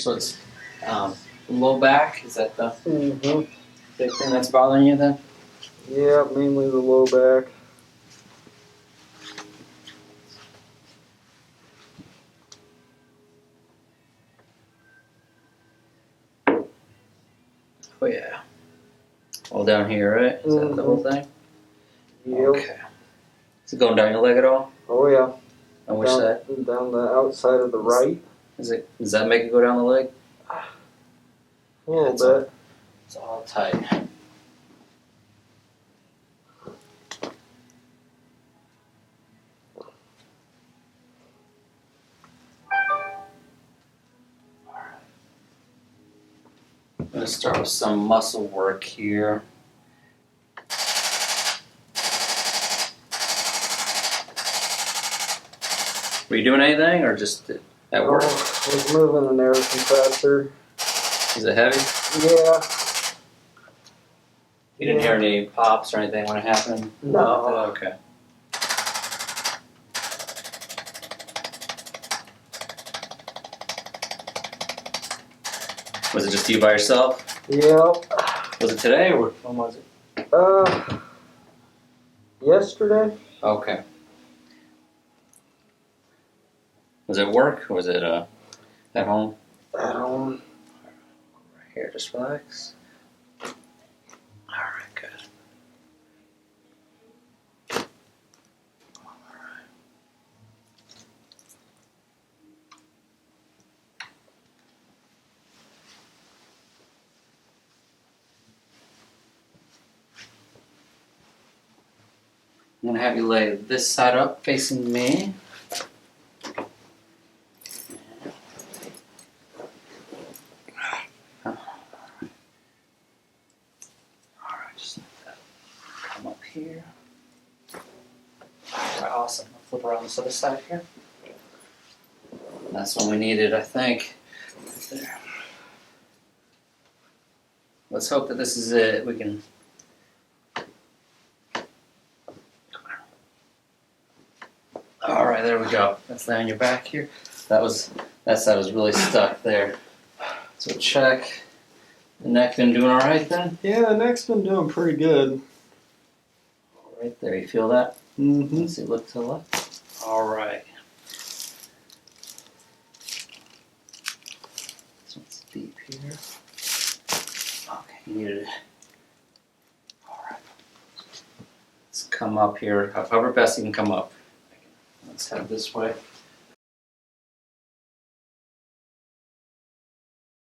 So it's low back. Is that the Mm-hmm. big thing that's bothering you then? Yeah, mainly the low back. Oh yeah. All down here, right? Is that the whole thing? Yep. Okay. Is it going down your leg at all? Oh yeah. On which side? Down the outside of the right. Does that make it go down the leg? A little bit. It's all tight. I'm going to start with some muscle work here. Were you doing anything or just at work? I was moving an air compressor. Is it heavy? Yeah. You didn't hear any pops or anything when it happened? No. Okay. Was it just you by yourself? Yep. Was it today or when was it? Yesterday. Okay. Was it work or was it at home? At home. Right here, just relax. Alright, good. Alright. I'm going to have you lay this side up facing me. Alright, just like that. Come up here. Alright, awesome. I'll flip around this other side here. That's what we needed, I think. Right there. Let's hope that this is it. We can. All right, there we go. Let's lay on your back here. That side was really stuck there. So check. The neck been doing all right then? Yeah, the neck's been doing pretty good. Right there, you feel that? Mm-hmm. Let's see, look to the left. All right. This one's deep here. Okay, you needed it. All right. Let's come up here. However best you can come up. Let's head this way.